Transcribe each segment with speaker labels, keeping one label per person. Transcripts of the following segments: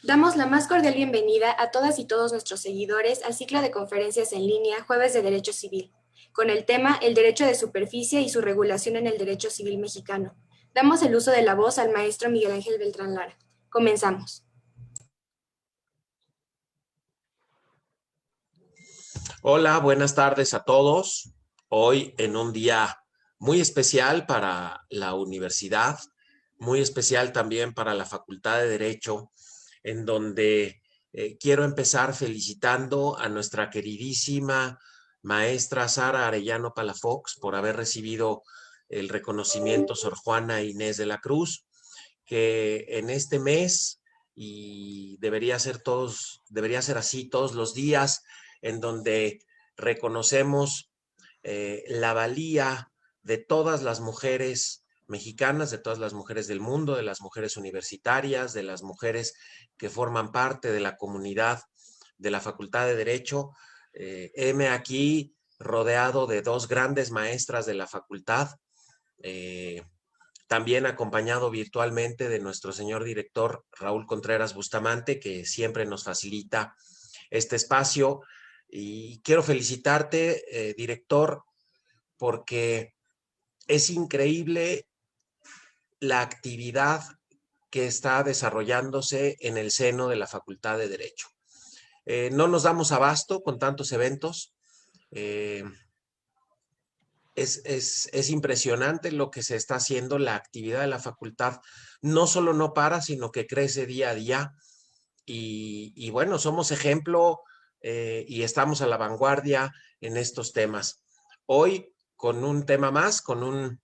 Speaker 1: Damos la más cordial bienvenida a todas y todos nuestros seguidores al ciclo de conferencias en línea Jueves de Derecho Civil, con el tema El derecho de superficie y su regulación en el derecho civil mexicano. Damos el uso de la voz al maestro Miguel Ángel Beltrán Lara. Comenzamos.
Speaker 2: Hola, buenas tardes a todos. Hoy en un día muy especial para la universidad, muy especial también para la Facultad de Derecho, en donde quiero empezar felicitando a nuestra queridísima maestra Sara Arellano Palafox por haber recibido el reconocimiento Sor Juana Inés de la Cruz, que en este mes, y debería ser así todos los días, en donde reconocemos la valía de todas las mujeres mexicanas, de todas las mujeres del mundo, de las mujeres universitarias, de las mujeres que forman parte de la comunidad de la Facultad de Derecho. Heme aquí rodeado de dos grandes maestras de la facultad, también acompañado virtualmente de nuestro señor director Raúl Contreras Bustamante, que siempre nos facilita este espacio. Y quiero felicitarte, director, porque es increíble la actividad que está desarrollándose en el seno de la Facultad de Derecho. No nos damos abasto con tantos eventos. Es impresionante lo que se está haciendo, la actividad de la facultad no solo no para, sino que crece día a día. Y bueno, somos ejemplo y estamos a la vanguardia en estos temas. Hoy con un tema más, con un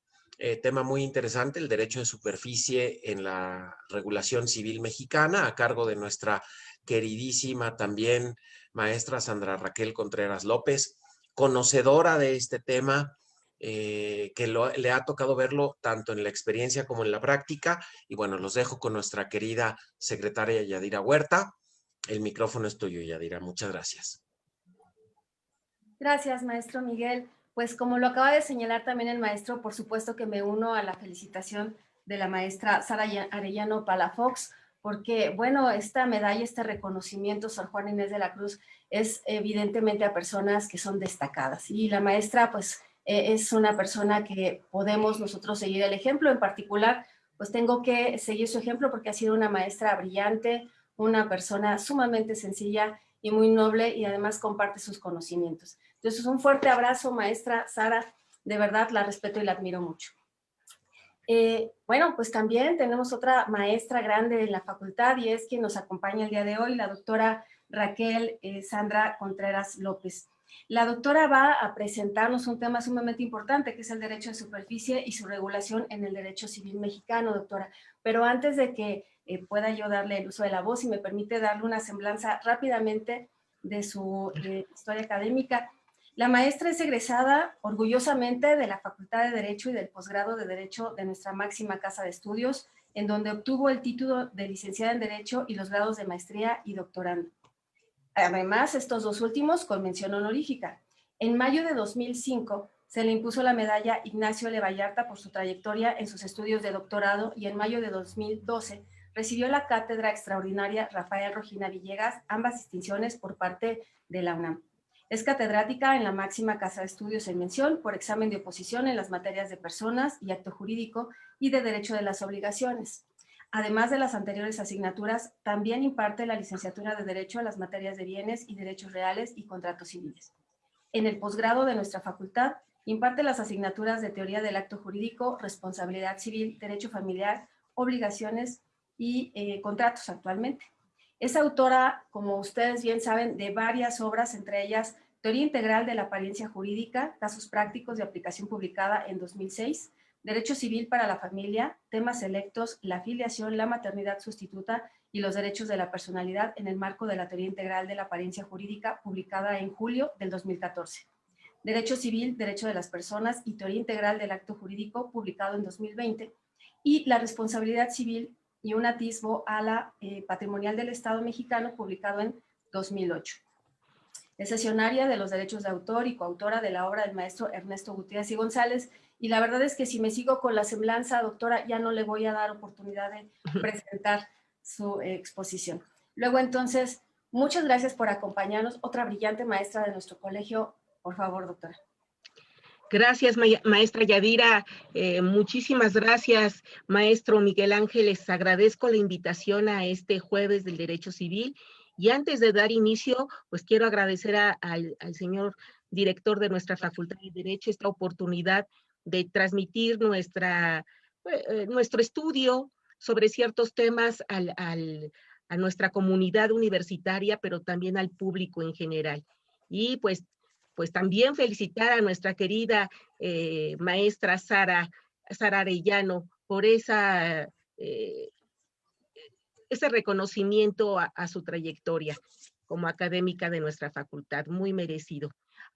Speaker 2: tema muy interesante, el derecho de superficie en la regulación civil mexicana, a cargo de nuestra queridísima también maestra Sandra Raquel Contreras López, conocedora de este tema, le ha tocado verlo tanto en la experiencia como en la práctica. Y bueno, los dejo con nuestra querida secretaria Yadira Huerta. El micrófono es tuyo, Yadira. Muchas gracias.
Speaker 3: Gracias, maestro Miguel. Pues como lo acaba de señalar también el maestro, por supuesto que me uno a la felicitación de la maestra Sara Arellano Palafox, porque, bueno, esta medalla, este reconocimiento, Sor Juana Inés de la Cruz, es evidentemente a personas que son destacadas. Y la maestra, pues, es una persona que podemos nosotros seguir el ejemplo. En particular, pues tengo que seguir su ejemplo porque ha sido una maestra brillante, una persona sumamente sencilla y muy noble, y además comparte sus conocimientos. Entonces, un fuerte abrazo, maestra Sara, de verdad la respeto y la admiro mucho. Bueno, pues también tenemos otra maestra grande en la facultad y es quien nos acompaña el día de hoy, la doctora Raquel Sandra Contreras López. La doctora va a presentarnos un tema sumamente importante, que es el derecho de superficie y su regulación en el derecho civil mexicano, doctora. Pero antes de que pueda yo darle el uso de la voz, si me permite darle una semblanza rápidamente de su historia académica. La maestra es egresada orgullosamente de la Facultad de Derecho y del posgrado de Derecho de nuestra máxima casa de estudios, en donde obtuvo el título de licenciada en Derecho y los grados de maestría y doctorando. Además, estos dos últimos con mención honorífica. En mayo de 2005 se le impuso la medalla Ignacio L. Vallarta por su trayectoria en sus estudios de doctorado, y en mayo de 2012 recibió la cátedra extraordinaria Rafael Rojina Villegas, ambas distinciones por parte de la UNAM. Es catedrática en la máxima casa de estudios en mención por examen de oposición en las materias de personas y acto jurídico y de derecho de las obligaciones. Además de las anteriores asignaturas, también imparte la licenciatura de Derecho a las materias de bienes y derechos reales y contratos civiles. En el posgrado de nuestra facultad, imparte las asignaturas de Teoría del Acto Jurídico, Responsabilidad Civil, Derecho Familiar, Obligaciones y Contratos actualmente. Es autora, como ustedes bien saben, de varias obras, entre ellas Teoría Integral de la Apariencia Jurídica, Casos Prácticos de Aplicación, publicada en 2006, Derecho Civil para la Familia, Temas Selectos, la Filiación, la Maternidad Sustituta y los Derechos de la Personalidad en el marco de la Teoría Integral de la Apariencia Jurídica, publicada en julio del 2014. Derecho Civil, Derecho de las Personas y Teoría Integral del Acto Jurídico, publicado en 2020, y la Responsabilidad Civil y un atisbo a la patrimonial del Estado mexicano, publicado en 2008. Es sesionaria de los derechos de autor y coautora de la obra del maestro Ernesto Gutiérrez y González, y la verdad es que si me sigo con la semblanza, doctora, ya no le voy a dar oportunidad de presentar su exposición. Luego, entonces, muchas gracias por acompañarnos. Otra brillante maestra de nuestro colegio. Por favor, doctora.
Speaker 4: Gracias, maestra Yadira. Muchísimas gracias, maestro Miguel Ángel. Les agradezco la invitación a este jueves del Derecho Civil. Y antes de dar inicio, pues quiero agradecer al señor director de nuestra Facultad de Derecho esta oportunidad de transmitir nuestro estudio sobre ciertos temas a nuestra comunidad universitaria, pero también al público en general. Y pues también felicitar a nuestra querida maestra Sara Arellano por ese reconocimiento a su trayectoria como académica de nuestra facultad, muy merecido.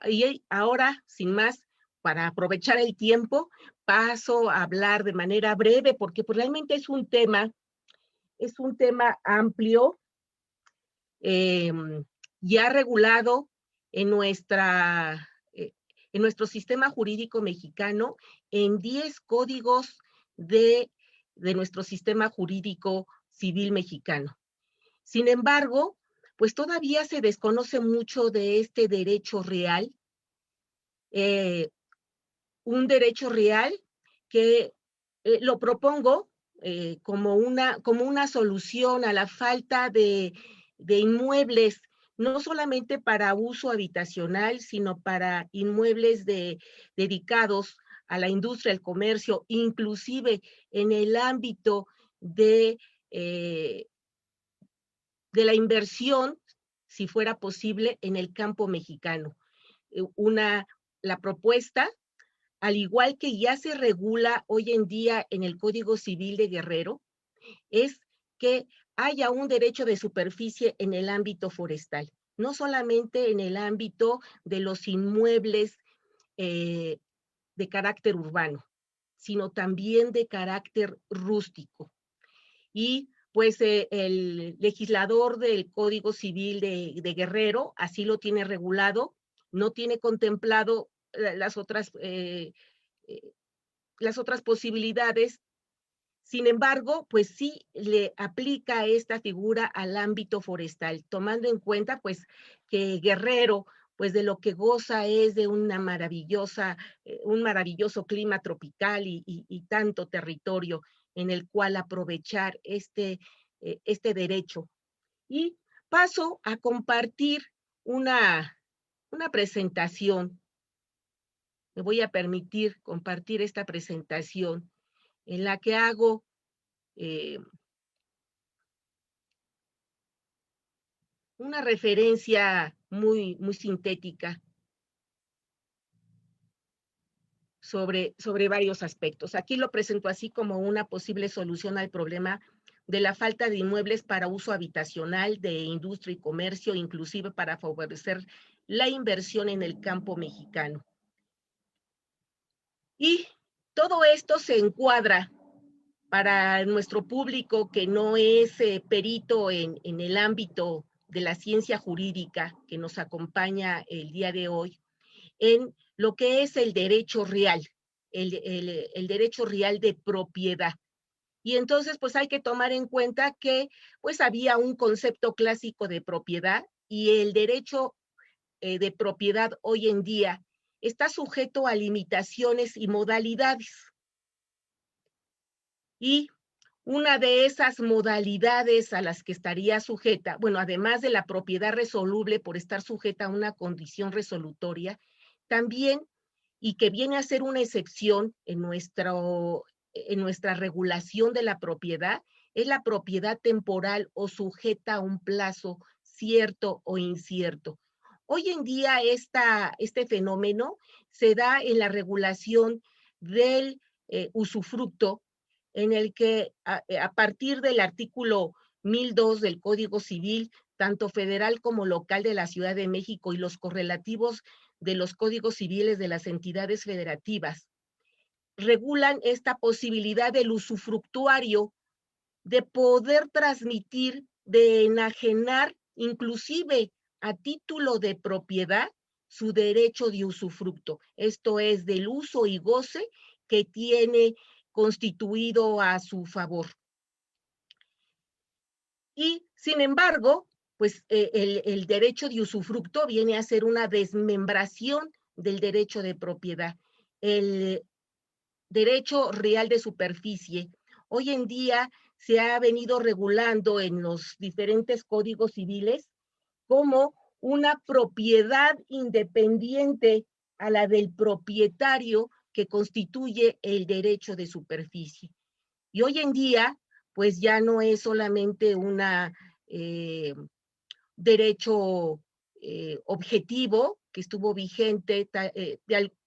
Speaker 4: Y ahora, sin más, para aprovechar el tiempo, paso a hablar de manera breve, porque pues, realmente es un tema amplio, ya regulado en nuestro sistema jurídico mexicano, en 10 códigos de nuestro sistema jurídico civil mexicano. Sin embargo, pues todavía se desconoce mucho de este derecho real, un derecho real que lo propongo como una solución a la falta de inmuebles, no solamente para uso habitacional, sino para inmuebles dedicados a la industria, al comercio, inclusive en el ámbito de la inversión, si fuera posible, en el campo mexicano. La propuesta, al igual que ya se regula hoy en día en el Código Civil de Guerrero, es que haya un derecho de superficie en el ámbito forestal, no solamente en el ámbito de los inmuebles de carácter urbano, sino también de carácter rústico. Y pues el legislador del Código Civil de Guerrero así lo tiene regulado, no tiene contemplado las otras posibilidades. Sin embargo, pues sí le aplica esta figura al ámbito forestal, tomando en cuenta pues que Guerrero, pues de lo que goza es de un maravilloso clima tropical y tanto territorio en el cual aprovechar este derecho. Y paso a compartir una presentación. Me voy a permitir compartir esta presentación en la que hago una referencia muy sintética sobre varios aspectos. Aquí lo presento así como una posible solución al problema de la falta de inmuebles para uso habitacional, de industria y comercio, inclusive para favorecer la inversión en el campo mexicano. Y todo esto se encuadra para nuestro público que no es perito en el ámbito de la ciencia jurídica que nos acompaña el día de hoy, en lo que es el derecho real, el derecho real de propiedad. Y entonces, pues hay que tomar en cuenta que pues había un concepto clásico de propiedad y el derecho de propiedad hoy en día está sujeto a limitaciones y modalidades. Y una de esas modalidades a las que estaría sujeta, bueno, además de la propiedad resoluble por estar sujeta a una condición resolutoria, también, y que viene a ser una excepción en nuestra regulación de la propiedad, es la propiedad temporal o sujeta a un plazo cierto o incierto. Hoy en día este fenómeno se da en la regulación del usufructo, en el que a partir del artículo 1002 del Código Civil, tanto federal como local de la Ciudad de México y los correlativos de los códigos civiles de las entidades federativas, regulan esta posibilidad del usufructuario de poder transmitir, de enajenar, inclusive a título de propiedad, su derecho de usufructo. Esto es del uso y goce que tiene constituido a su favor. Y Sin embargo, pues el derecho de usufructo viene a ser una desmembración del derecho de propiedad. El derecho real de superficie hoy en día se ha venido regulando en los diferentes códigos civiles como una propiedad independiente a la del propietario que constituye el derecho de superficie. Y hoy en día, pues ya no es solamente una derecho objetivo que estuvo vigente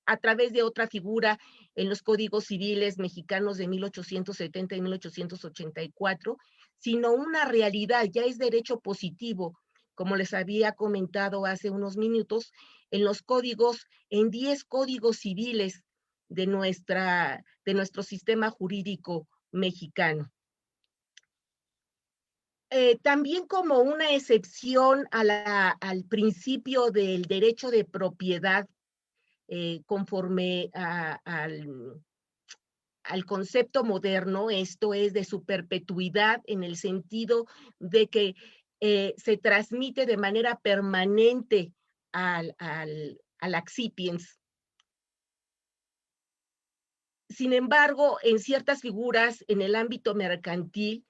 Speaker 4: a través de otra figura en los códigos civiles mexicanos de 1870 y 1884, sino una realidad, ya es derecho positivo, como les había comentado hace unos minutos, en los códigos, en 10 códigos civiles de nuestro sistema jurídico mexicano. También como una excepción al principio del derecho de propiedad, conforme al concepto moderno, esto es de su perpetuidad en el sentido de que se transmite de manera permanente al accipiens. Sin embargo, en ciertas figuras en el ámbito mercantil,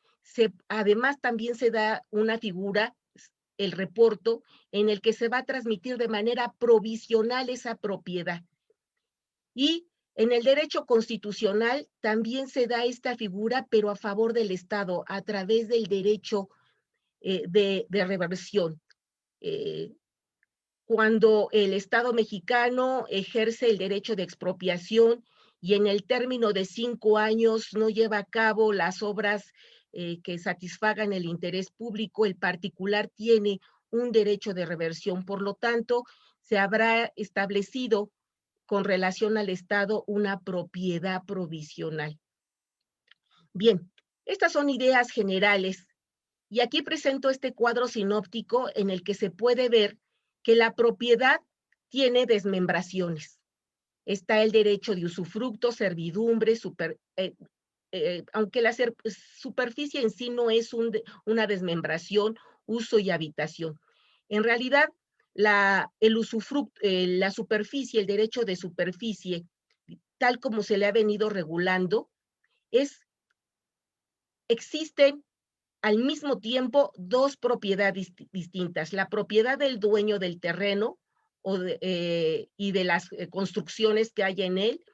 Speaker 4: además también se da una figura, el reporto, en el que se va a transmitir de manera provisional esa propiedad. Y en el derecho constitucional también se da esta figura, pero a favor del Estado, a través del derecho de reversión. Cuando el Estado mexicano ejerce el derecho de expropiación y en el término de 5 años no lleva a cabo las obras que satisfagan el interés público, el particular tiene un derecho de reversión. Por lo tanto, se habrá establecido con relación al Estado una propiedad provisional. Bien, estas son ideas generales y aquí presento este cuadro sinóptico en el que se puede ver que la propiedad tiene desmembraciones. Está el derecho de usufructo, servidumbre, aunque la superficie en sí no es una desmembración, uso y habitación. En realidad, la superficie, el derecho de superficie, tal como se le ha venido regulando, existen al mismo tiempo 2 propiedades distintas, la propiedad del dueño del terreno y de las construcciones que hay en él,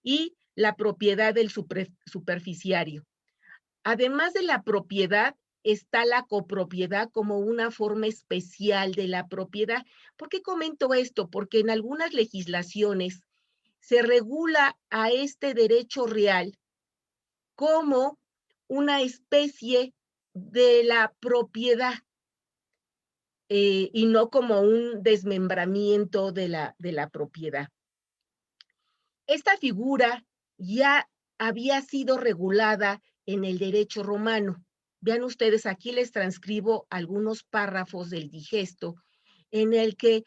Speaker 4: y la propiedad del superficiario. Además de la propiedad, está la copropiedad como una forma especial de la propiedad. ¿Por qué comento esto? Porque en algunas legislaciones se regula a este derecho real como una especie de la propiedad y no como un desmembramiento de la propiedad. Esta figura ya había sido regulada en el derecho romano. Vean ustedes, aquí les transcribo algunos párrafos del digesto en el que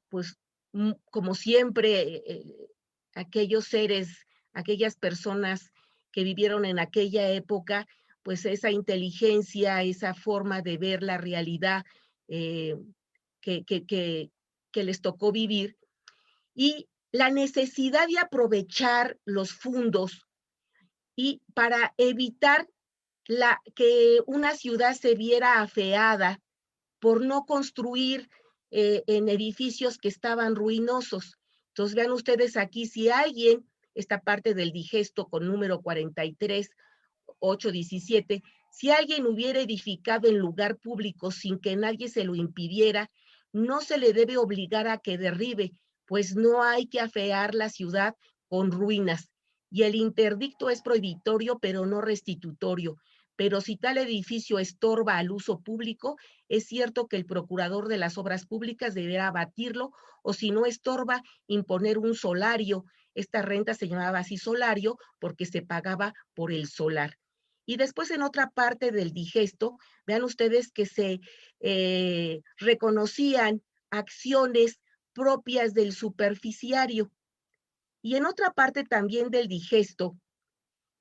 Speaker 4: pues, como siempre, aquellos seres, aquellas personas que vivieron en aquella época, pues esa inteligencia, esa forma de ver la realidad que les tocó vivir, y la necesidad de aprovechar los fondos y para evitar que una ciudad se viera afeada por no construir en edificios que estaban ruinosos. Entonces vean ustedes aquí, si alguien, esta parte del digesto con número 43.817, si alguien hubiera edificado en lugar público sin que nadie se lo impidiera, no se le debe obligar a que derribe, pues no hay que afear la ciudad con ruinas. Y el interdicto es prohibitorio, pero no restitutorio. Pero si tal edificio estorba al uso público, es cierto que el procurador de las obras públicas deberá abatirlo, o si no estorba, imponer un solario. Esta renta se llamaba así solario porque se pagaba por el solar. Y después en otra parte del digesto, vean ustedes que se reconocían acciones propias del superficiario. Y en otra parte también del digesto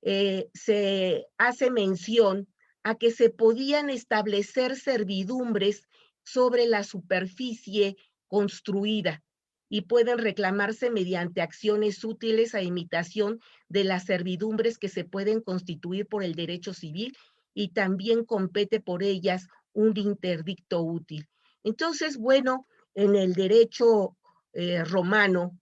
Speaker 4: se hace mención a que se podían establecer servidumbres sobre la superficie construida y pueden reclamarse mediante acciones útiles a imitación de las servidumbres que se pueden constituir por el derecho civil, y también compete por ellas un interdicto útil. Entonces, bueno, en el derecho romano,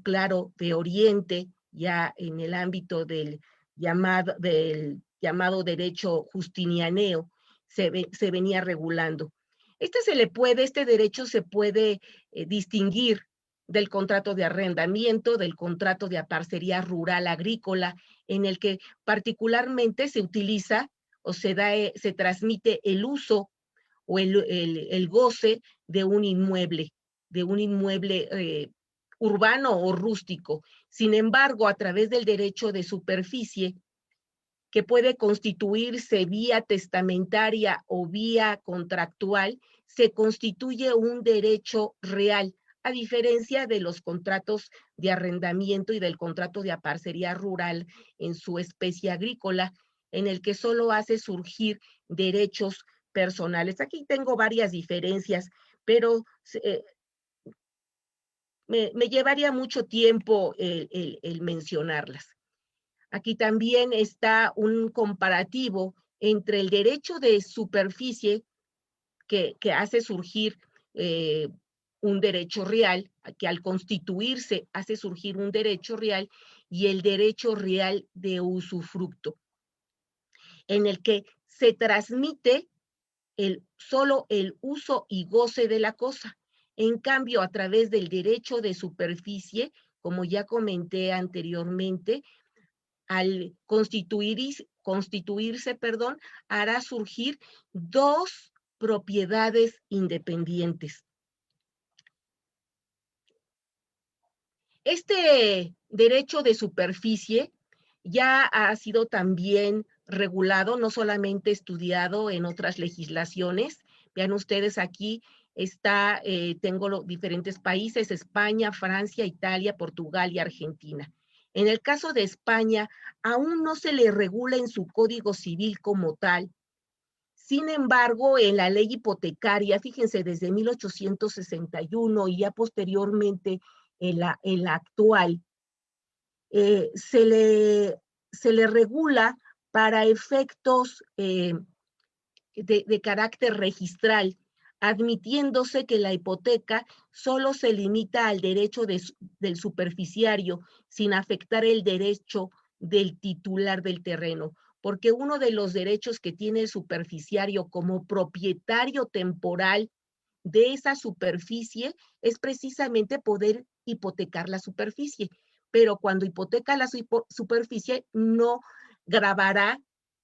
Speaker 4: claro, de Oriente, ya en el ámbito del llamado derecho justinianeo, se venía regulando. Este derecho se puede distinguir del contrato de arrendamiento, del contrato de parcería rural agrícola, en el que particularmente se utiliza o se transmite el uso o el goce de un inmueble urbano o rústico. Sin embargo, a través del derecho de superficie, que puede constituirse vía testamentaria o vía contractual, se constituye un derecho real, a diferencia de los contratos de arrendamiento y del contrato de parcería rural en su especie agrícola, en el que solo hace surgir derechos personales. Aquí tengo varias diferencias, pero me llevaría mucho tiempo el mencionarlas. Aquí también está un comparativo entre el derecho de superficie que hace surgir un derecho real, que al constituirse hace surgir un derecho real, y el derecho real de usufructo, en el que se transmite solo el uso y goce de la cosa. En cambio, a través del derecho de superficie, como ya comenté anteriormente, al constituirse, hará surgir dos propiedades independientes. Este derecho de superficie ya ha sido también regulado, no solamente estudiado en otras legislaciones. Vean ustedes aquí, tengo los diferentes países: España, Francia, Italia, Portugal y Argentina. En el caso de España, aún no se le regula en su Código Civil como tal. Sin embargo, en la ley hipotecaria, fíjense, desde 1861 y ya posteriormente en la actual, se le regula para efectos de carácter registral, admitiéndose que la hipoteca solo se limita al derecho del superficiario, sin afectar el derecho del titular del terreno, porque uno de los derechos que tiene el superficiario como propietario temporal de esa superficie es precisamente poder hipotecar la superficie, pero cuando hipoteca la superficie no gravará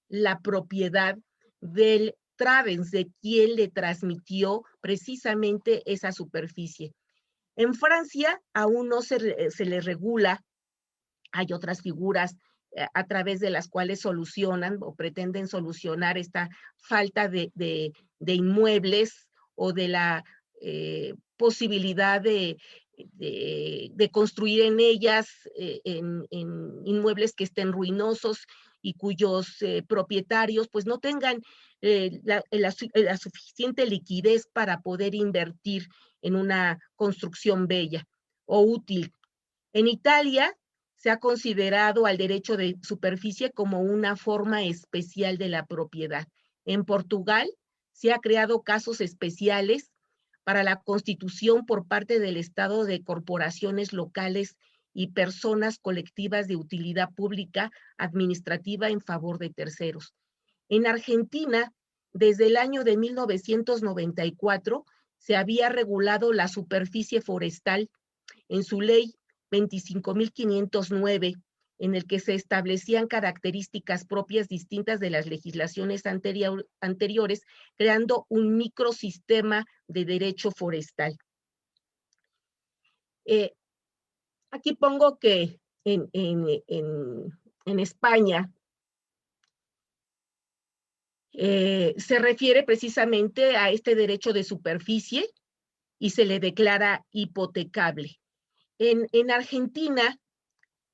Speaker 4: la propiedad del Travens, de quien le transmitió precisamente esa superficie. En Francia aún no se le regula. Hay otras figuras a través de las cuales solucionan o pretenden solucionar esta falta de inmuebles o de la posibilidad de construir en ellas en inmuebles que estén ruinosos y cuyos propietarios pues no tengan la suficiente liquidez para poder invertir en una construcción bella o útil. En Italia se ha considerado al derecho de superficie como una forma especial de la propiedad. En Portugal se ha creado casos especiales para la constitución por parte del Estado de corporaciones locales y personas colectivas de utilidad pública administrativa en favor de terceros. En Argentina, desde el año de 1994, se había regulado la superficie forestal en su ley 25.509, en el que se establecían características propias distintas de las legislaciones anteriores, creando un microsistema de derecho forestal. Aquí pongo que en España se refiere precisamente a este derecho de superficie y se le declara hipotecable. En Argentina,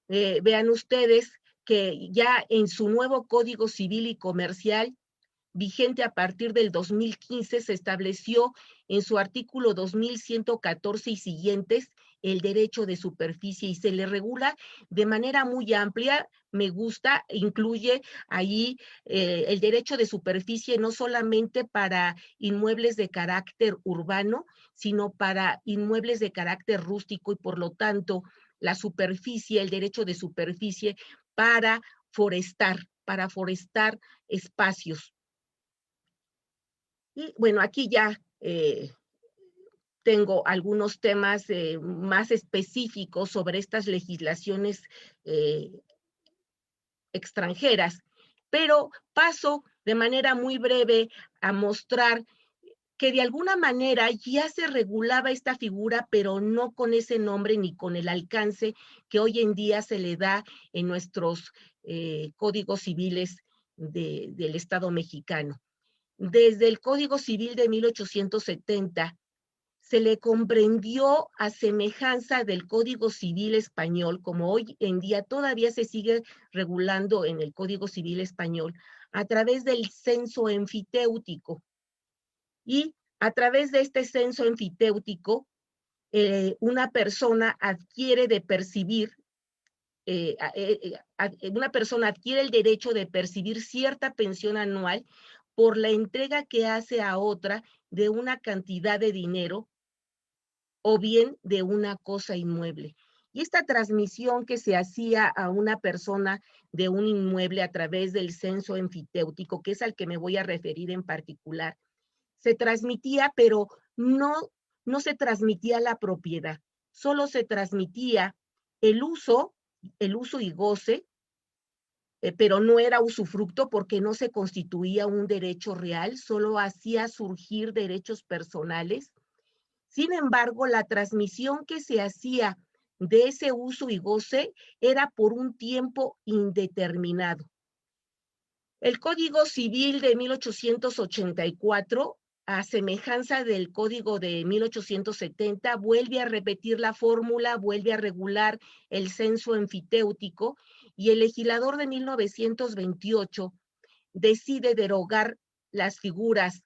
Speaker 4: vean ustedes que ya en su nuevo Código Civil y Comercial, vigente a partir del 2015, se estableció en su artículo 2114 y siguientes el derecho de superficie y se le regula de manera muy amplia. Me gusta, incluye ahí el derecho de superficie no solamente para inmuebles de carácter urbano, sino para inmuebles de carácter rústico y por lo tanto la superficie, el derecho de superficie para forestar espacios. Y bueno, aquí ya tengo algunos temas más específicos sobre estas legislaciones extranjeras, pero paso de manera muy breve a mostrar que de alguna manera ya se regulaba esta figura, pero no con ese nombre ni con el alcance que hoy en día se le da en nuestros códigos civiles del Estado mexicano. Desde el Código Civil de 1870 se le comprendió a semejanza del Código Civil español, como hoy en día todavía se sigue regulando en el Código Civil español, a través del censo emfitéutico. Y a través de este censo emfitéutico, una persona adquiere de percibir, una persona adquiere el derecho de percibir cierta pensión anual por la entrega que hace a otra de una cantidad de dinero o bien de una cosa inmueble. Y esta transmisión que se hacía a una persona de un inmueble a través del censo emfitéutico, que es al que me voy a referir en particular, se transmitía, pero no se transmitía la propiedad, solo se transmitía el uso y goce, pero no era usufructo porque no se constituía un derecho real, solo hacía surgir derechos personales. Sin embargo, la transmisión que se hacía de ese uso y goce era por un tiempo indeterminado. El Código Civil de 1884, a semejanza del Código de 1870, vuelve a repetir la fórmula, vuelve a regular el censo emfitéutico y el legislador de 1928 decide derogar las figuras,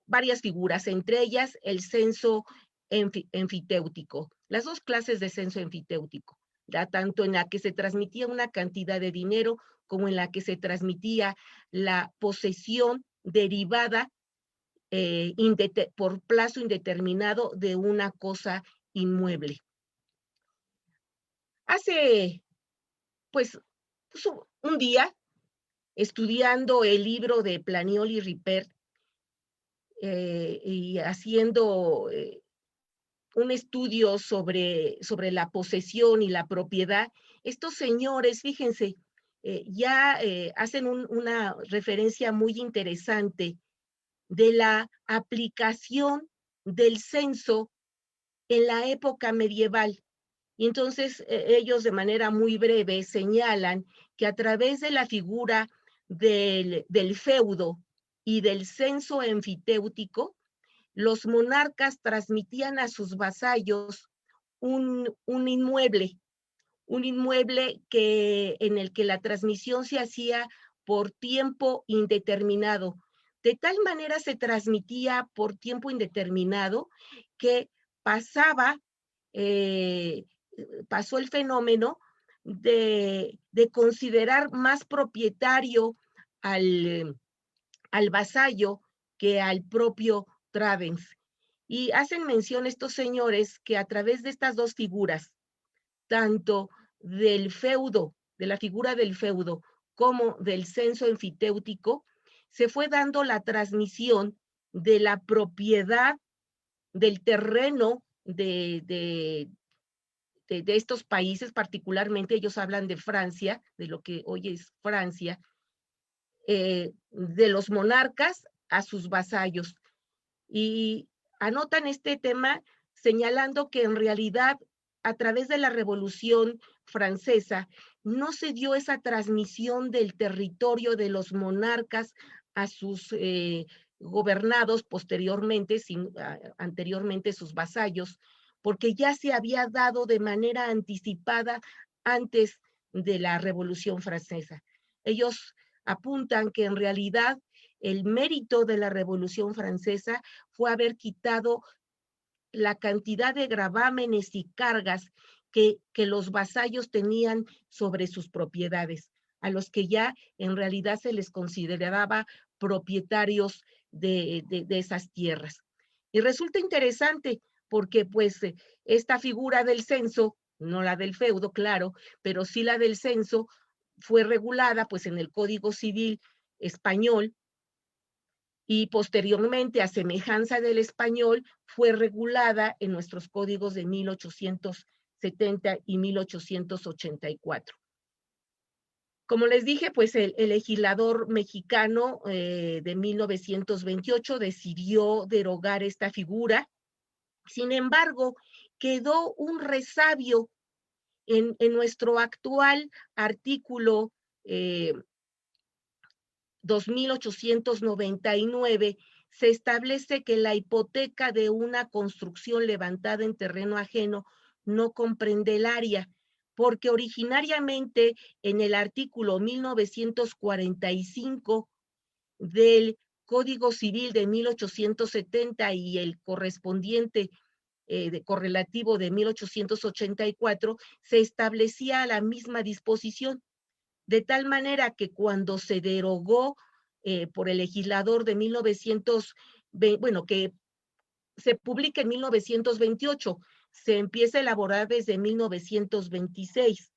Speaker 4: varias figuras, entre ellas el censo emfitéutico, las dos clases de censo emfitéutico, tanto en la que se transmitía una cantidad de dinero como en la que se transmitía la posesión derivada por plazo indeterminado de una cosa inmueble. Hace, pues, un día, estudiando el libro de Planiol y Ripert y haciendo un estudio sobre la posesión y la propiedad, estos señores, fíjense, ya hacen una referencia muy interesante de la aplicación del censo en la época medieval. Y entonces ellos de manera muy breve señalan que a través de la figura del feudo y del censo emfitéutico, los monarcas transmitían a sus vasallos un inmueble en el que la transmisión se hacía por tiempo indeterminado. De tal manera se transmitía por tiempo indeterminado que pasó el fenómeno de considerar más propietario al vasallo que al propio Travens. Y hacen mención estos señores que a través de estas dos figuras, tanto del feudo, de la figura del feudo, como del censo emfitéutico, se fue dando la transmisión de la propiedad del terreno de estos países, particularmente ellos hablan de Francia, de lo que hoy es Francia, de los monarcas a sus vasallos. Y anotan este tema señalando que en realidad a través de la Revolución Francesa no se dio esa transmisión del territorio de los monarcas a sus gobernados posteriormente, anteriormente sus vasallos, porque ya se había dado de manera anticipada antes de la Revolución Francesa. Ellos apuntan que en realidad el mérito de la Revolución Francesa fue haber quitado la cantidad de gravámenes y cargas que los vasallos tenían sobre sus propiedades, a los que ya en realidad se les consideraba propietarios de esas tierras. Y resulta interesante porque pues esta figura del censo, no la del feudo, claro, pero sí la del censo, fue regulada pues en el Código Civil español, y posteriormente, a semejanza del español, fue regulada en nuestros códigos de 1870 y 1884. Como les dije, pues el legislador mexicano de 1928 decidió derogar esta figura. Sin embargo, quedó un resabio en nuestro actual artículo 2899, se establece que la hipoteca de una construcción levantada en terreno ajeno no comprende el área, porque originariamente en el artículo 1945 del Código Civil de 1870 y el correspondiente correlativo de 1884, se establecía la misma disposición, de tal manera que cuando se derogó por el legislador de 1920, bueno, que se publica en 1928, se empieza a elaborar desde 1926,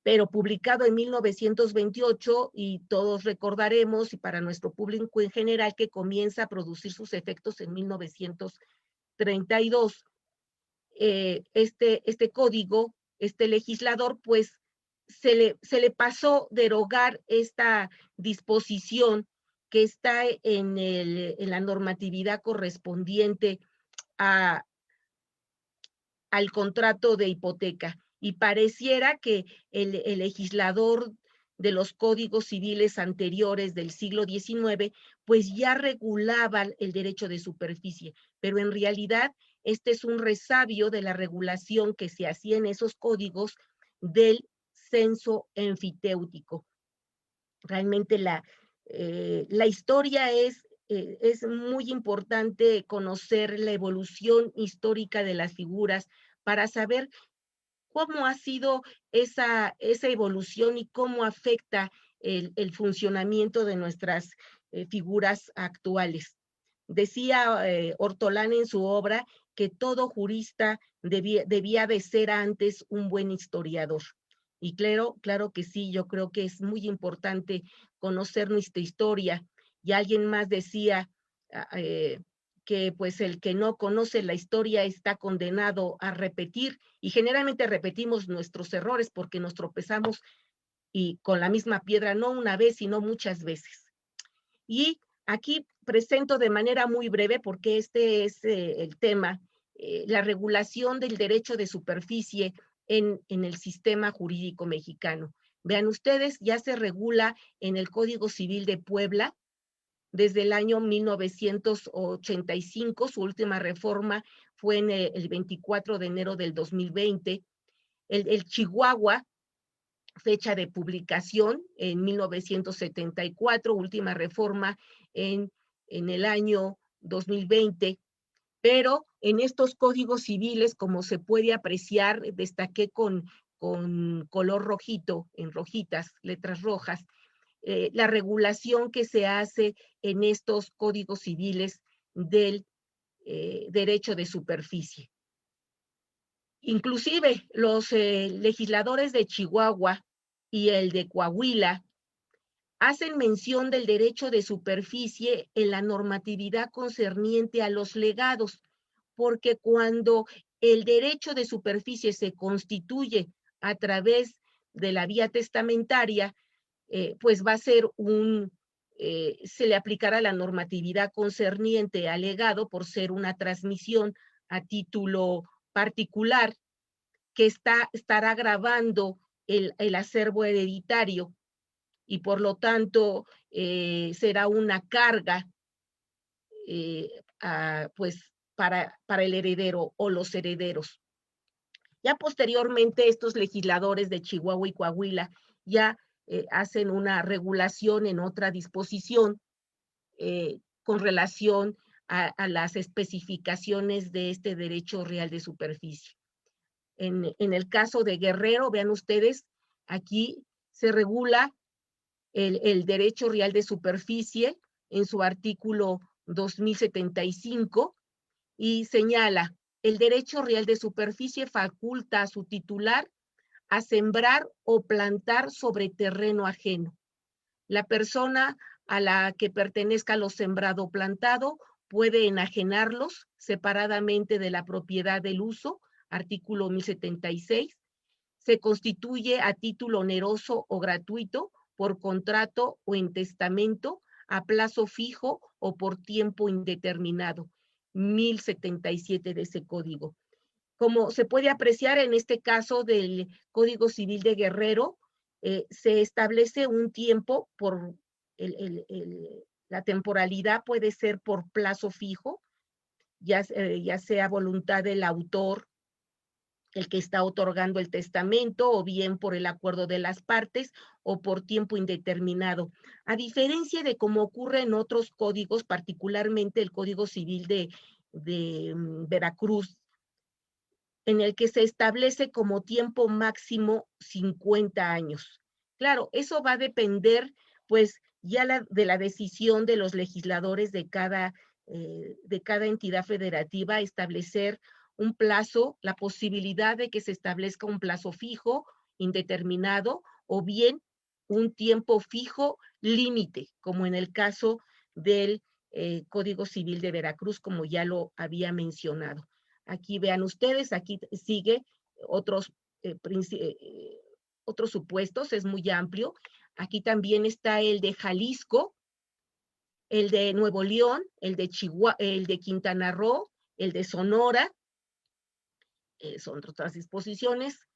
Speaker 4: pero publicado en 1928, y todos recordaremos, y para nuestro público en general, que comienza a producir sus efectos en 1932. Este código, este legislador, pues se le pasó derogar esta disposición que está en la normatividad correspondiente al contrato de hipoteca. Y pareciera que el legislador de los códigos civiles anteriores del siglo XIX, pues ya regulaba el derecho de superficie, pero en realidad este es un resabio de la regulación que se hacía en esos códigos del censo emfitéutico. Realmente la historia es muy importante conocer la evolución histórica de las figuras para saber cómo ha sido esa evolución y cómo afecta el funcionamiento de nuestras figuras actuales. Decía Ortolán en su obra que todo jurista debía de ser antes un buen historiador. Y claro que sí, yo creo que es muy importante conocer nuestra historia. Y alguien más decía que pues el que no conoce la historia está condenado a repetir, y generalmente repetimos nuestros errores porque nos tropezamos y con la misma piedra no una vez, sino muchas veces. Y aquí presento de manera muy breve, porque este es el tema, la regulación del derecho de superficie en el sistema jurídico mexicano. Vean ustedes, ya se regula en el Código Civil de Puebla desde el año 1985, su última reforma fue en el 24 de enero del 2020. El Chihuahua, fecha de publicación en 1974, última reforma en el año 2020, pero en estos códigos civiles, como se puede apreciar, destaqué con color rojito, en rojitas, letras rojas, la regulación que se hace en estos códigos civiles del derecho de superficie. Inclusive los legisladores de Chihuahua y el de Coahuila hacen mención del derecho de superficie en la normatividad concerniente a los legados, porque cuando el derecho de superficie se constituye a través de la vía testamentaria, pues va a ser se le aplicará la normatividad concerniente al legado por ser una transmisión a título particular que estará grabando el acervo hereditario, y por lo tanto será una carga pues para el heredero o los herederos. Ya posteriormente estos legisladores de Chihuahua y Coahuila ya hacen una regulación en otra disposición con relación a las especificaciones de este derecho real de superficie. En el caso de Guerrero, vean ustedes, aquí se regula el derecho real de superficie en su artículo 2075 y señala, el derecho real de superficie faculta a su titular a sembrar o plantar sobre terreno ajeno. La persona a la que pertenezca lo sembrado o plantado puede enajenarlos separadamente de la propiedad del uso, artículo 1076. Se constituye a título oneroso o gratuito por contrato o en testamento a plazo fijo o por tiempo indeterminado, 1077 de ese código. Como se puede apreciar en este caso del Código Civil de Guerrero, se establece un tiempo por la temporalidad puede ser por plazo fijo, ya sea voluntad del autor, el que está otorgando el testamento, o bien por el acuerdo de las partes, o por tiempo indeterminado. A diferencia de como ocurre en otros códigos, particularmente el Código Civil de Veracruz, en el que se establece como tiempo máximo 50 años. Claro, eso va a depender, pues, ya de la decisión de los legisladores de cada entidad federativa, establecer un plazo, la posibilidad de que se establezca un plazo fijo, indeterminado, o bien un tiempo fijo límite, como en el caso del Código Civil de Veracruz, como ya lo había mencionado. Aquí vean ustedes, aquí sigue otros, otros supuestos, es muy amplio. Aquí también está el de Jalisco, el de Nuevo León, el de Chihuahua, el de Quintana Roo, el de Sonora, son otras disposiciones,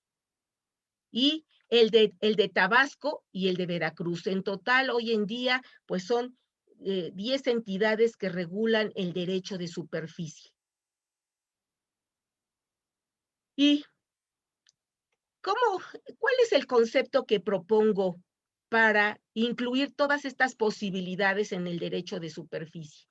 Speaker 4: y el de Tabasco y el de Veracruz. En total, hoy en día, pues son 10 entidades que regulan el derecho de superficie. ¿Y cuál es el concepto que propongo para incluir todas estas posibilidades en el derecho de superficie?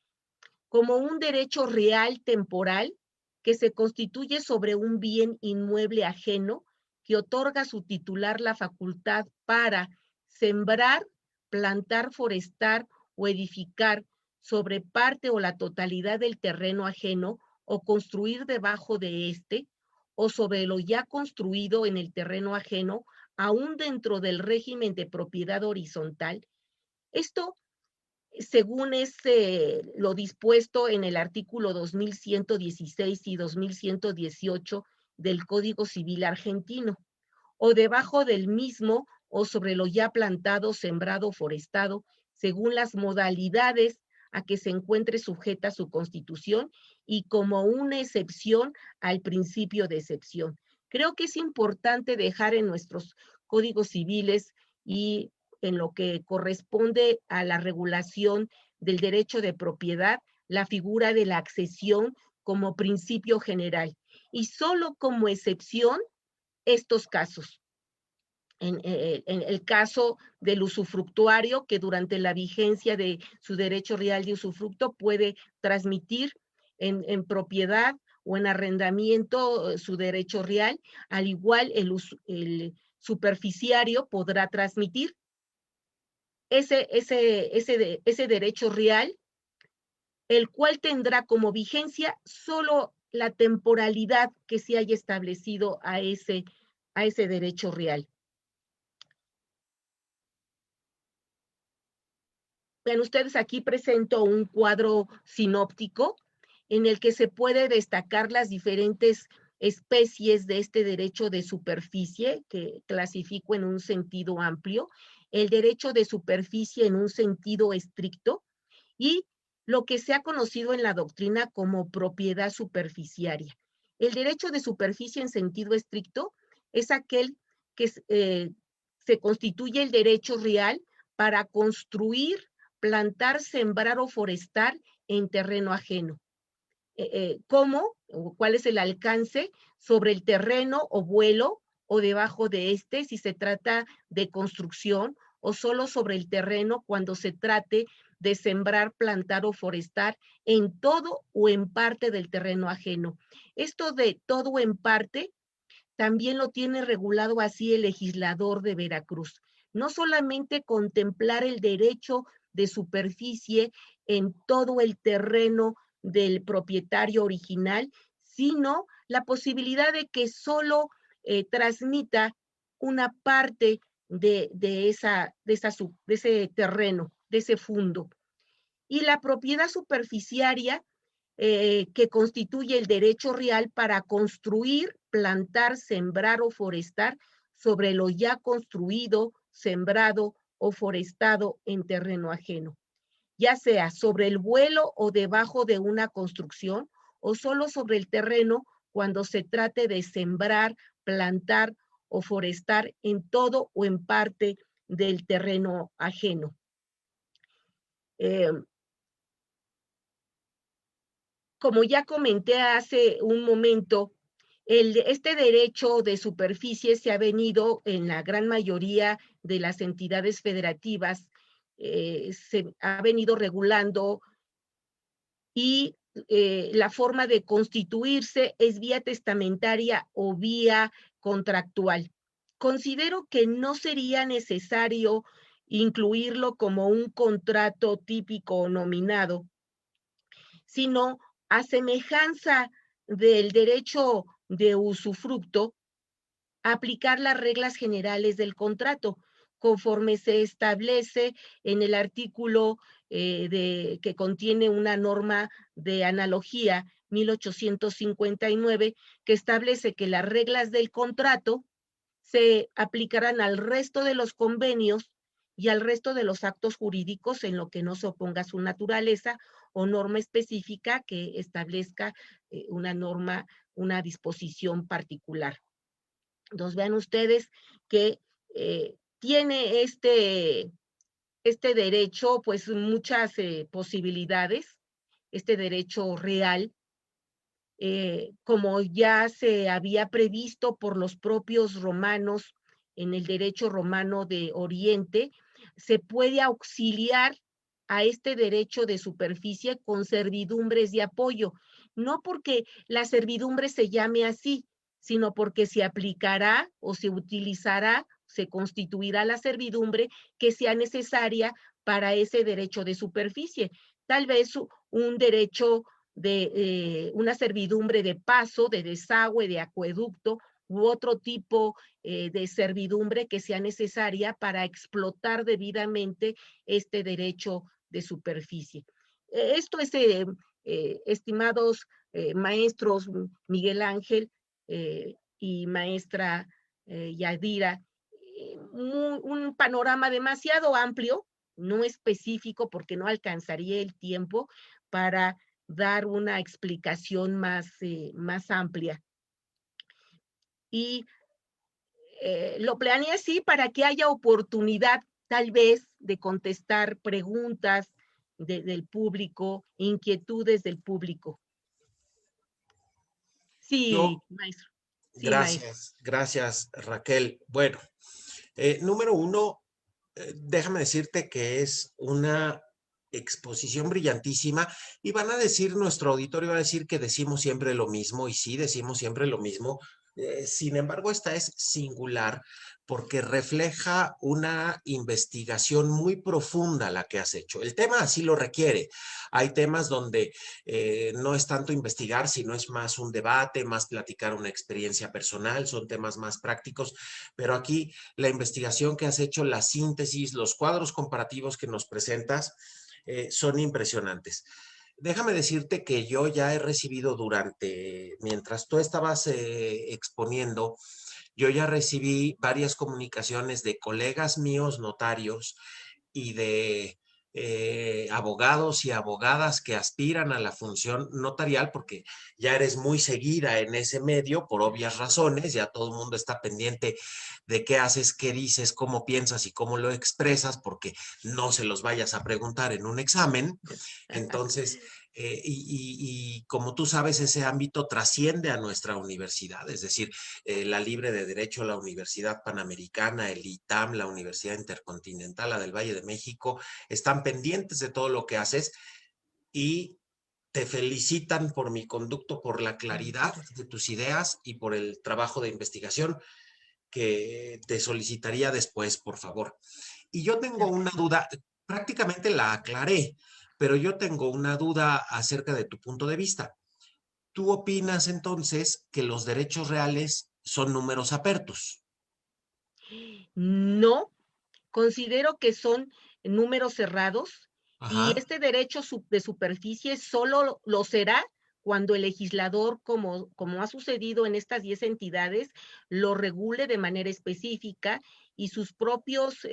Speaker 4: Como un derecho real temporal que se constituye sobre un bien inmueble ajeno que otorga a su titular la facultad para sembrar, plantar, forestar o edificar sobre parte o la totalidad del terreno ajeno o construir debajo de éste o sobre lo ya construido en el terreno ajeno, aún dentro del régimen de propiedad horizontal. Esto según lo dispuesto en el artículo 2116 y 2118 del Código Civil argentino, o debajo del mismo o sobre lo ya plantado, sembrado, forestado, según las modalidades a que se encuentre sujeta su constitución y como una excepción al principio de excepción. Creo que es importante dejar en nuestros códigos civiles y en lo que corresponde a la regulación del derecho de propiedad, la figura de la accesión como principio general y solo como excepción estos casos. En el caso del usufructuario, que durante la vigencia de su derecho real de usufructo puede transmitir en propiedad o en arrendamiento su derecho real, al igual el superficiario podrá transmitir ese derecho real, el cual tendrá como vigencia solo la temporalidad que se haya establecido a ese derecho real. Vean ustedes, aquí presento un cuadro sinóptico en el que se puede destacar las diferentes especies de este derecho de superficie, que clasifico en un sentido amplio, el derecho de superficie en un sentido estricto y lo que se ha conocido en la doctrina como propiedad superficiaria. El derecho de superficie en sentido estricto es aquel que se constituye el derecho real para construir, plantar, sembrar o forestar en terreno ajeno. cómo o cuál es el alcance sobre el terreno o vuelo o debajo de este si se trata de construcción, o solo sobre el terreno cuando se trate de sembrar, plantar o forestar en todo o en parte del terreno ajeno. Esto de todo o en parte también lo tiene regulado así el legislador de Veracruz. No solamente contemplar el derecho de superficie en todo el terreno del propietario original, sino la posibilidad de que solo transmita una parte de ese terreno, de ese fundo. Y la propiedad superficiaria que constituye el derecho real para construir, plantar, sembrar o forestar sobre lo ya construido, sembrado o forestado en terreno ajeno, ya sea sobre el vuelo o debajo de una construcción, o solo sobre el terreno cuando se trate de sembrar, plantar o forestar en todo o en parte del terreno ajeno. Como ya comenté hace un momento, este derecho de superficie se ha venido en la gran mayoría de las entidades federativas, se ha venido regulando y la forma de constituirse es vía testamentaria o vía contractual. Considero que no sería necesario incluirlo como un contrato típico o nominado, sino a semejanza del derecho de usufructo, aplicar las reglas generales del contrato, conforme se establece en el artículo que contiene una norma de analogía 1859, que establece que las reglas del contrato se aplicarán al resto de los convenios y al resto de los actos jurídicos en lo que no se oponga a su naturaleza o norma específica que establezca una norma, una disposición particular. Entonces vean ustedes que tiene este derecho pues muchas posibilidades, este derecho real, como ya se había previsto por los propios romanos en el derecho romano de Oriente, se puede auxiliar a este derecho de superficie con servidumbres de apoyo, no porque la servidumbre se llame así, sino porque se aplicará o se utilizará, se constituirá la servidumbre que sea necesaria para ese derecho de superficie. Tal vez un derecho de una servidumbre de paso, de desagüe, de acueducto u otro tipo de servidumbre que sea necesaria para explotar debidamente este derecho de superficie. Esto es, estimados maestros Miguel Ángel y maestra Yadira, un panorama demasiado amplio, no específico porque no alcanzaría el tiempo para dar una explicación más amplia. Y lo planeé así para que haya oportunidad tal vez de contestar preguntas del público, inquietudes del público. Sí, maestro. Sí,
Speaker 2: Gracias, gracias Raquel. Bueno, número uno, déjame decirte que es una exposición brillantísima y van a decir, nuestro auditorio va a decir que decimos siempre lo mismo y sí, decimos siempre lo mismo. Sin embargo, esta es singular porque refleja una investigación muy profunda la que has hecho. El tema así lo requiere. Hay temas donde no es tanto investigar, sino es más un debate, más platicar una experiencia personal, son temas más prácticos, pero aquí la investigación que has hecho, la síntesis, los cuadros comparativos que nos presentas, son impresionantes. Déjame decirte que yo ya he recibido mientras tú estabas exponiendo, yo ya recibí varias comunicaciones de colegas míos notarios y de abogados y abogadas que aspiran a la función notarial, porque ya eres muy seguida en ese medio por obvias razones, ya todo el mundo está pendiente de qué haces, qué dices, cómo piensas y cómo lo expresas, porque no se los vayas a preguntar en un examen. Entonces, y como tú sabes, ese ámbito trasciende a nuestra universidad, es decir, la Libre de Derecho, la Universidad Panamericana, el ITAM, la Universidad Intercontinental, la del Valle de México, están pendientes de todo lo que haces y te felicitan por mi conducto, por la claridad de tus ideas y por el trabajo de investigación que te solicitaría después, por favor. Y yo tengo una duda, prácticamente la aclaré, pero yo tengo una duda acerca de tu punto de vista. ¿Tú opinas entonces que los derechos reales son números apertos?
Speaker 4: No, considero que son números cerrados y
Speaker 2: Ajá.
Speaker 4: este derecho de superficie solo lo será cuando el legislador, como ha sucedido en estas 10 entidades, lo regule de manera específica y sus propios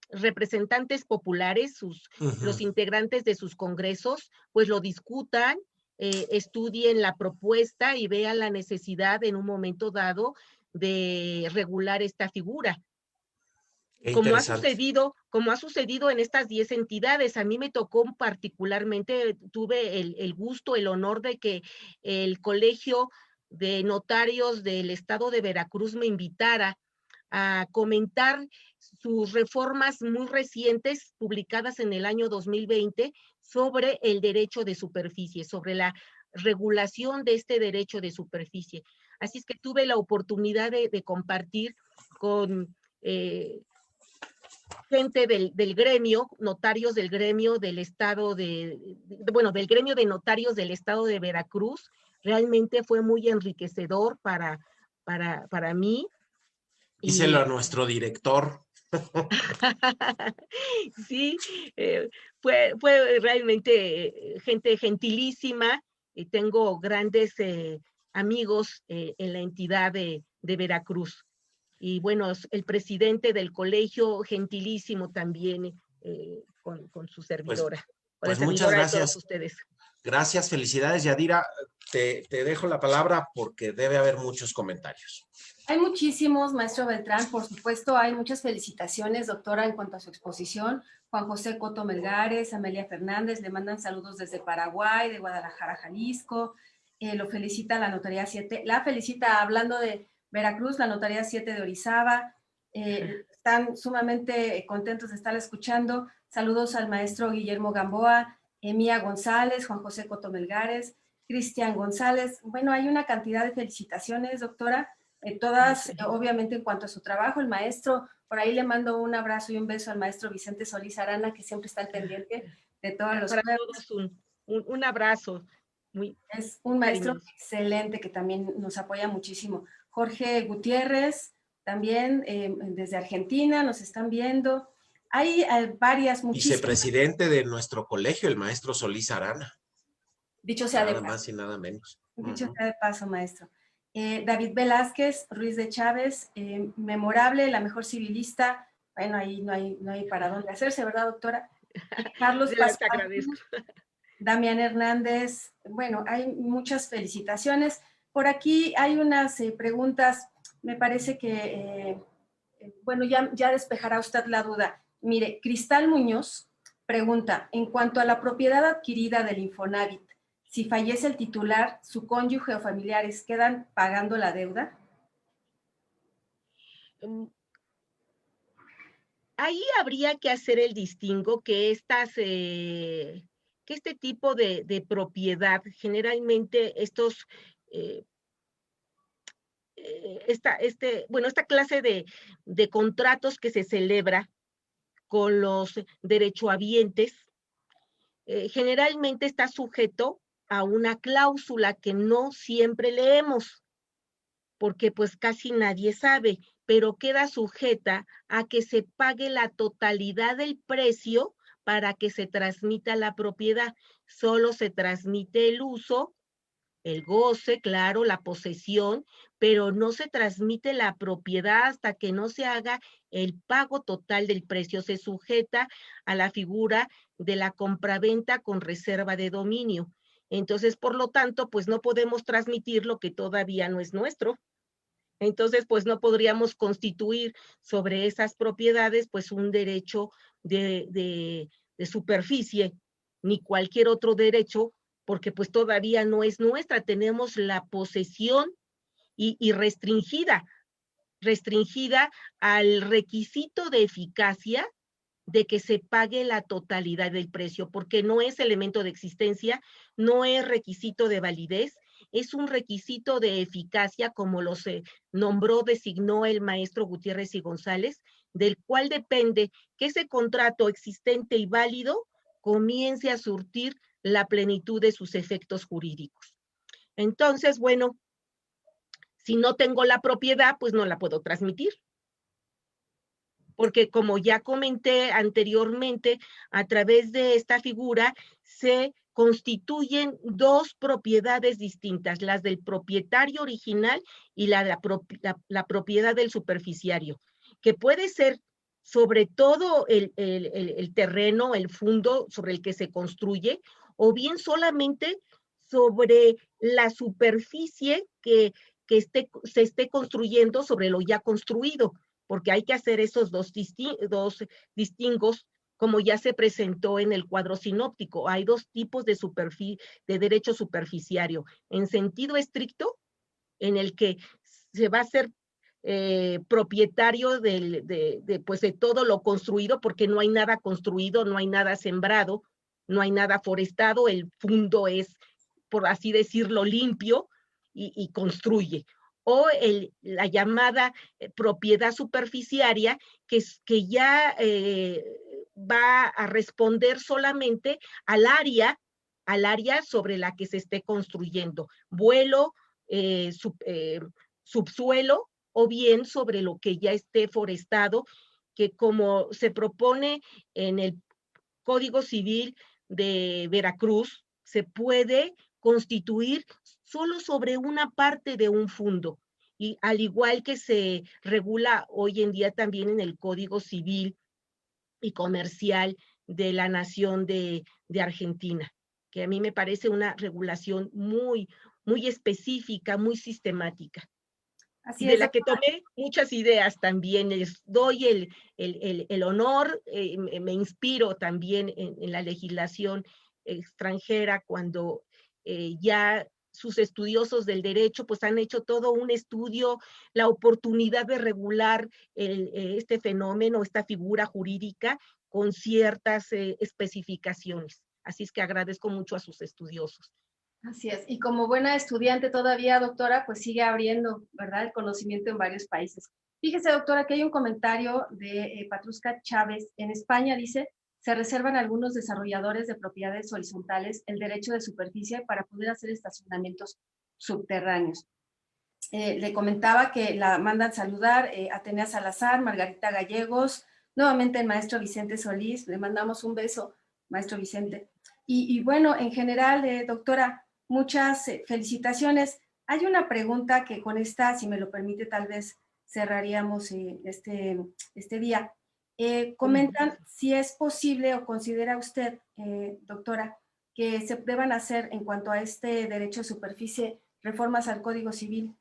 Speaker 4: representantes populares, los integrantes de sus congresos, pues lo discutan, estudien la propuesta y vean la necesidad en un momento dado de regular esta figura.
Speaker 2: Qué interesante.
Speaker 4: Como ha sucedido en estas 10 entidades. A mí me tocó particularmente, tuve el gusto, el honor de que el Colegio de Notarios del Estado de Veracruz me invitara a comentar sus reformas muy recientes, publicadas en el año 2020, sobre el derecho de superficie, sobre la regulación de este derecho de superficie. Así es que tuve la oportunidad de compartir con gente del gremio, notarios del gremio del estado bueno, del gremio de notarios del estado de Veracruz. Realmente fue muy enriquecedor para mí.
Speaker 2: Díselo
Speaker 4: Y
Speaker 2: a nuestro director.
Speaker 4: sí, fue realmente gente gentilísima. Tengo grandes amigos en la entidad de Veracruz. Y bueno, el presidente del colegio, gentilísimo también con su
Speaker 2: Pues,
Speaker 4: servidora, con la
Speaker 2: pues muchas
Speaker 4: servidora de todos
Speaker 2: gracias.
Speaker 4: ustedes.
Speaker 2: Gracias, felicidades, Yadira. Te dejo la palabra porque debe haber muchos comentarios.
Speaker 3: Hay muchísimos, maestro Beltrán, por supuesto, hay muchas felicitaciones, doctora, en cuanto a su exposición. Juan José Coto Melgares, Amelia Fernández, le mandan saludos desde Paraguay, de Guadalajara, Jalisco. Lo felicita la Notaría 7, la felicita hablando de Veracruz, la Notaría 7 de Orizaba. Están sumamente contentos de estar escuchando. Saludos al maestro Guillermo Gamboa, Mía González, Juan José Coto Melgares, Cristian González. Bueno, hay una cantidad de felicitaciones, doctora. Todas, obviamente, en cuanto a su trabajo, el maestro, por ahí le mando un abrazo y un beso al maestro Vicente Solís Arana, que siempre está al pendiente de todos los
Speaker 4: Para
Speaker 3: juegos.
Speaker 4: todos un abrazo muy
Speaker 3: Es un maestro
Speaker 4: cariñoso.
Speaker 3: excelente que también nos apoya muchísimo. Jorge Gutiérrez, también desde Argentina, nos están viendo. Hay varias, muchísimas.
Speaker 2: Vicepresidente de nuestro colegio, el maestro Solís Arana.
Speaker 3: Dicho sea de
Speaker 2: Nada
Speaker 3: paso.
Speaker 2: más y nada menos.
Speaker 3: Dicho sea de paso, maestro. David Velázquez, Ruiz de Chávez, memorable, la mejor civilista. Bueno, ahí no hay para dónde hacerse, ¿verdad, doctora? Carlos
Speaker 4: Te
Speaker 3: Pascual,
Speaker 4: agradezco.
Speaker 3: Damián Hernández. Bueno, hay muchas felicitaciones. Por aquí hay unas preguntas. Me parece que, bueno, ya despejará usted la duda. Mire, Cristal Muñoz pregunta, en cuanto a la propiedad adquirida del Infonavit, si fallece el titular, su cónyuge o familiares quedan pagando la deuda.
Speaker 4: Ahí habría que hacer el distingo que que este tipo de propiedad, generalmente estos, esta clase de contratos que se celebra con los derechohabientes, generalmente está sujeto a una cláusula que no siempre leemos, porque pues casi nadie sabe, pero queda sujeta a que se pague la totalidad del precio para que se transmita la propiedad. Solo se transmite el uso, el goce, claro, la posesión, pero no se transmite la propiedad hasta que no se haga el pago total del precio. Se sujeta a la figura de la compraventa con reserva de dominio. Entonces, por lo tanto, pues no podemos transmitir lo que todavía no es nuestro. Entonces, pues no podríamos constituir sobre esas propiedades, pues un derecho de superficie. ni cualquier otro derecho, porque pues todavía no es nuestra, tenemos la posesión y restringida al requisito de eficacia de que se pague la totalidad del precio, porque no es elemento de existencia, no es requisito de validez, es un requisito de eficacia, como lo se nombró, designó el maestro Gutiérrez y González, del cual depende que ese contrato existente y válido comience a surtir la plenitud de sus efectos jurídicos. Entonces, bueno, si no tengo la propiedad, pues no la puedo transmitir. Porque como ya comenté anteriormente, a través de esta figura se constituyen dos propiedades distintas, las del propietario original y la propiedad del superficiario, que puede ser sobre todo el terreno, el fondo sobre el que se construye, o bien solamente sobre la superficie que se esté construyendo sobre lo ya construido, porque hay que hacer esos dos distingos, como ya se presentó en el cuadro sinóptico. Hay dos tipos de derecho superficiario, en sentido estricto, en el que se va a ser propietario pues de todo lo construido, porque no hay nada construido, no hay nada sembrado, no hay nada forestado, el fondo es, por así decirlo, limpio y construye. O la llamada propiedad superficiaria, que ya va a responder solamente al área sobre la que se esté construyendo, vuelo, subsuelo, o bien sobre lo que ya esté forestado, que como se propone en el Código Civil de Veracruz, se puede constituir solo sobre una parte de un fondo, y al igual que se regula hoy en día también en el Código Civil y Comercial de la Nación de Argentina, que a mí me parece una regulación muy, muy específica, muy sistemática.
Speaker 3: Así
Speaker 4: Y de
Speaker 3: es,
Speaker 4: la que
Speaker 3: doctora.
Speaker 4: tomé muchas ideas también, les doy el honor, me inspiro también en la legislación extranjera, cuando ya sus estudiosos del derecho pues han hecho todo un estudio, la oportunidad de regular este fenómeno, esta figura jurídica con ciertas especificaciones. Así es que agradezco mucho a sus estudiosos.
Speaker 3: Así es. Y como buena estudiante todavía, doctora, pues sigue abriendo, ¿verdad?, el conocimiento en varios países. Fíjese, doctora, que hay un comentario de Patrusca Chávez. En España dice, se reservan algunos desarrolladores de propiedades horizontales el derecho de superficie para poder hacer estacionamientos subterráneos. Le comentaba que la mandan saludar Atenea Salazar, Margarita Gallegos, nuevamente el maestro Vicente Solís. Le mandamos un beso, maestro Vicente. Y bueno, en general, doctora, muchas felicitaciones. Hay una pregunta que con esta, si me lo permite, tal vez cerraríamos este día. Comentan si es posible o considera usted, doctora, que se deban hacer en cuanto a este derecho de superficie reformas al Código Civil.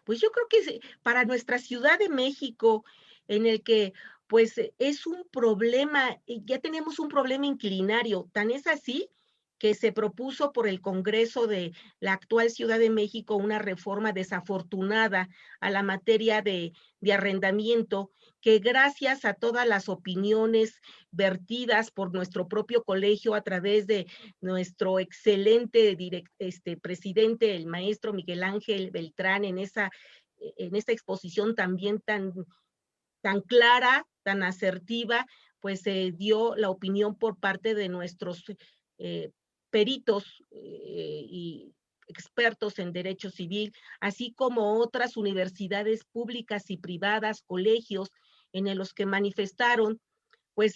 Speaker 4: Pues yo creo que para nuestra Ciudad de México, en el que pues es un problema, ya tenemos un problema inquilinario, tan es así que se propuso por el Congreso de la actual Ciudad de México una reforma desafortunada a la materia de arrendamiento, que gracias a todas las opiniones vertidas por nuestro propio colegio a través de nuestro excelente presidente, el maestro Miguel Ángel Beltrán, en esta exposición también tan clara, tan asertiva, pues se dio la opinión por parte de nuestros peritos y expertos en derecho civil, así como otras universidades públicas y privadas, colegios, en los que manifestaron pues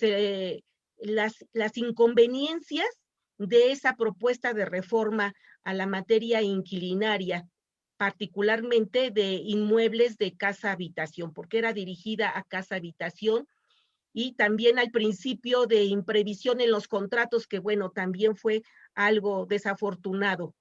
Speaker 4: las inconveniencias de esa propuesta de reforma a la materia inquilinaria, particularmente de inmuebles de casa-habitación, porque era dirigida a casa-habitación, y también al principio de imprevisión en los contratos, que bueno, también fue algo desafortunado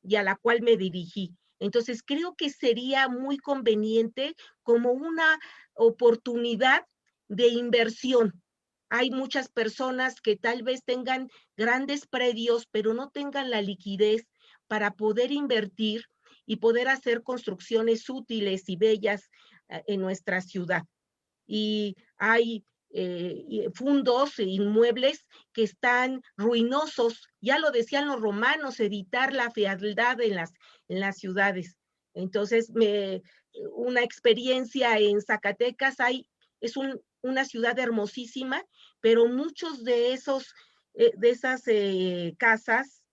Speaker 4: y a la cual me dirigí. Entonces creo que sería muy conveniente como una oportunidad de inversión Hay muchas personas que tal vez tengan grandes predios, pero no tengan la liquidez para poder invertir y poder hacer construcciones útiles y bellas en nuestra ciudad. Y hay fundos e inmuebles que están ruinosos. Ya lo decían los romanos, evitar la fealdad en las ciudades. Entonces, una experiencia en Zacatecas, es una ciudad hermosísima, pero muchos de esas casas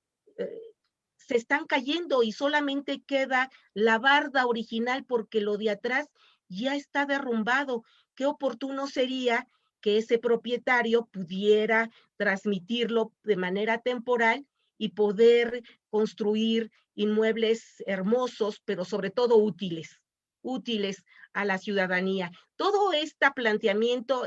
Speaker 4: se están cayendo y solamente queda la barda original porque lo de atrás ya está derrumbado. Qué oportuno sería que ese propietario pudiera transmitirlo de manera temporal y poder construir inmuebles hermosos, pero sobre todo útiles a la ciudadanía. Todo este planteamiento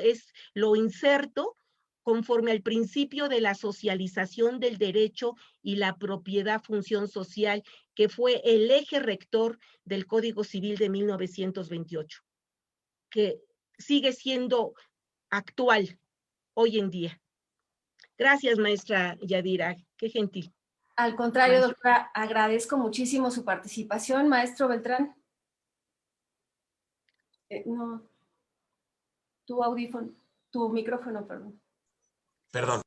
Speaker 4: lo inserto conforme al principio de la socialización del derecho y la propiedad función social, que fue el eje rector del Código Civil de 1928, que sigue siendo actual hoy en día. Gracias, maestra Yadira, qué gentil.
Speaker 3: Al contrario, doctora, agradezco muchísimo su participación. Maestro Beltrán. No, tu micrófono, perdón.
Speaker 2: Perdón.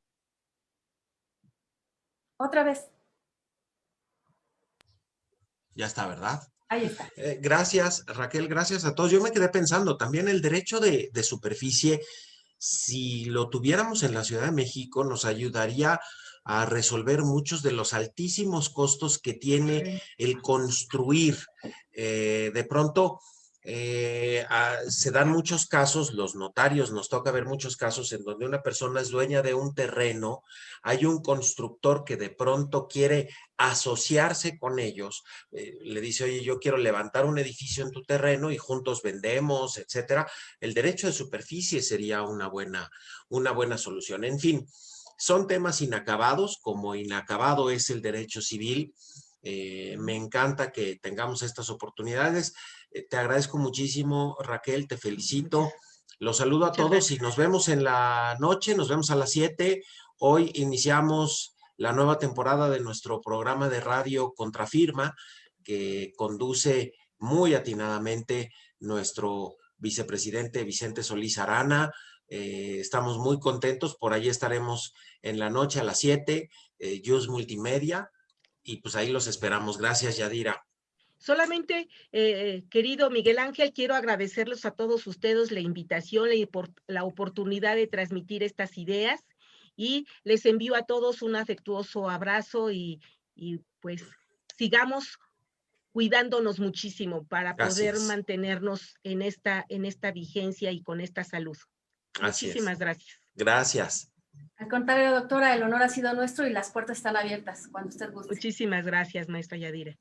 Speaker 3: Otra vez.
Speaker 2: Ya está, ¿verdad?
Speaker 3: Ahí está.
Speaker 2: Gracias, Raquel, gracias a todos. Yo me quedé pensando, también el derecho de superficie, si lo tuviéramos en la Ciudad de México, nos ayudaría a resolver muchos de los altísimos costos que tiene el construir. De pronto, se dan muchos casos, los notarios nos toca ver muchos casos en donde una persona es dueña de un terreno, hay un constructor que de pronto quiere asociarse con ellos, le dice, oye, yo quiero levantar un edificio en tu terreno y juntos vendemos, etcétera. El derecho de superficie sería una buena solución. En fin, son temas inacabados, como inacabado es el derecho civil. Me encanta que tengamos estas oportunidades. Te agradezco muchísimo, Raquel, te felicito. Los saludo a todos y nos vemos en la noche, nos vemos a las 7. Hoy iniciamos la nueva temporada de nuestro programa de radio Contrafirma, que conduce muy atinadamente nuestro vicepresidente Vicente Solís Arana. Estamos muy contentos, por ahí estaremos en la noche a las 7, Just Multimedia, y pues ahí los esperamos. Gracias, Yadira.
Speaker 4: Solamente, querido Miguel Ángel, quiero agradecerles a todos ustedes la invitación, la oportunidad de transmitir estas ideas, y les envío a todos un afectuoso abrazo y pues sigamos cuidándonos muchísimo para poder mantenernos en esta vigencia y con esta salud. Muchísimas gracias.
Speaker 2: Gracias.
Speaker 3: Al contrario, doctora, el honor ha sido nuestro y las puertas están abiertas cuando usted guste.
Speaker 4: Muchísimas gracias, maestra Yadira.